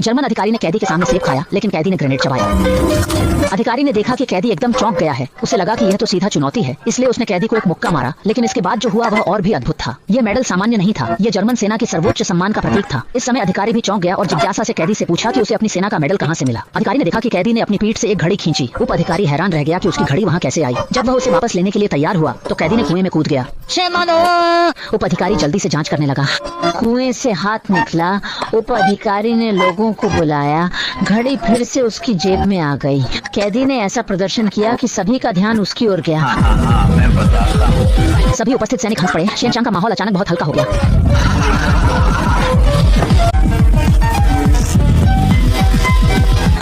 German अधिकारी ने कैदी के सामने सेब खाया, लेकिन कैदी ने ग्रेनेड चबाया। अधिकारी ने देखा कि कैदी एकदम चौंक गया है। उसे लगा कि यह तो सीधा चुनौती है, इसलिए उसने कैदी को एक मुक्का मारा। लेकिन इसके बाद जो हुआ वह और भी अद्भुत था। यह मेडल सामान्य नहीं था, यह जर्मन सेना के सर्वोच्च सम्मान का प्रतीक था। इस समय अधिकारी भी चौंक गया और जिज्ञासा से कैदी से पूछा कि उसे अपनी सेना का मेडल कहाँ से मिला। अधिकारी ने देखा कि कैदी ने अपनी पीठ से एक घड़ी खींची। उप अधिकारी हैरान रह गया कि उसकी घड़ी वहाँ कैसे आई। जब वह उसे वापस लेने के लिए तैयार हुआ तो कैदी ने कुएं में कूद गया। उप अधिकारी जल्दी से जांच करने लगा। कुएं से हाथ निकला। उप अधिकारी ने लोगों को बुलाया। घड़ी फिर से उसकी जेब में आ गई। कैदी ने ऐसा प्रदर्शन किया कि सभी का ध्यान उसकी ओर गया। मैं बताता हूँ। सभी उपस्थित सैनिक हंस पड़े। शेनचांग का माहौल अचानक बहुत हल्का हो गया।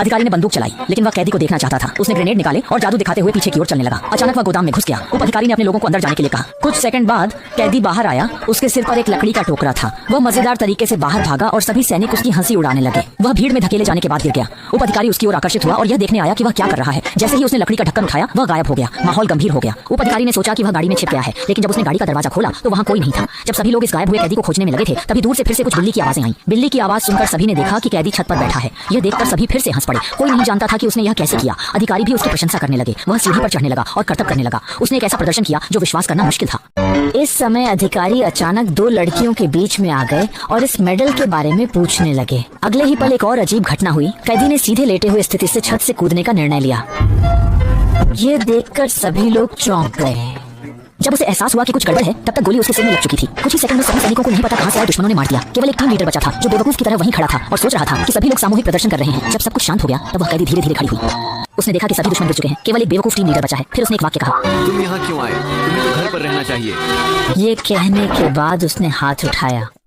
अधिकारी ने बंदूक चलाई, लेकिन वह कैदी को देखना चाहता था। उसने ग्रेनेड निकाले और जादू दिखाते हुए पीछे की ओर चलने लगा। अचानक वह गोदाम में घुस गया। उप अधिकारी ने अपने लोगों को अंदर जाने के लिए कहा। कुछ सेकंड बाद कैदी बाहर आया। उसके सिर पर एक लकड़ी का टोकरा था। वह मजेदार तरीके से बाहर भागा और सभी सैनिक उसकी हंसी उड़ाने लगे। वह भीड़ में धकेले जाने के बाद गिर गया। उप अधिकारी उसकी ओर आकर्षित हुआ और यह देखने आया कि वह क्या कर रहा है। जैसे ही उसने लकड़ी का ढक्कन उठाया, वह गायब हो गया। माहौल गंभीर हो गया। उप अधिकारी ने सोचा कि वह गाड़ी में छिप गया है, लेकिन जब उसने गाड़ी का दरवाजा खोला तो वहाँ कोई नहीं था। जब सभी लोग इस गायब हुए कैदी को खोजने में लगे थे, तभी दूर से फिर से कुछ बिल्ली की आवाजें आई। बिल्ली की आवाज सुनकर सभी ने देखा कि कैदी छत पर बैठा है। यह देखकर सभी फिर से हंस पड़े। कोई नहीं जानता था कि उसने यह कैसे किया। अधिकारी भी उसकी प्रशंसा करने लगे। वह सीढ़ी पर चढ़ने लगा और करतब करने लगा। उसने एक ऐसा प्रदर्शन किया जो विश्वास करना मुश्किल था। इस समय अधिकारी अचानक दो लड़कियों के बीच में आ गए और इस मेडल के बारे में पूछने लगे। अगले ही पल एक और अजीब घटना हुई। कैदी ने सीधे लेटे हुए स्थिति से छत से कूदने का निर्णय लिया। ये देखकर सभी लोग चौंक गए। जब उसे एहसास हुआ कि कुछ गड़बड़ है, तब तक गोली उसके सिर में लग चुकी थी। कुछ ही सेकंड में सभी सैनिकों को नहीं पता कहां से आए दुश्मनों ने मार दिया। केवल एक टीम लीडर बचा था, जो बेवकूफ की तरह वहीं खड़ा था और सोच रहा था कि सभी लोग सामूहिक प्रदर्शन कर रहे हैं। जब सब कुछ शांत हो गया, तब वह कैदी धीरे धीरे खड़ी हुई। उसने देखा कि सभी दुश्मन गिर चुके हैं, केवल एक बेवकूफ टीम लीडर बचा है। फिर उसने एक वाक्य कहा, तुम यहाँ क्यों आए? तुम्हें तो घर पर रहना चाहिए। ये कहने के बाद उसने हाथ उठाया।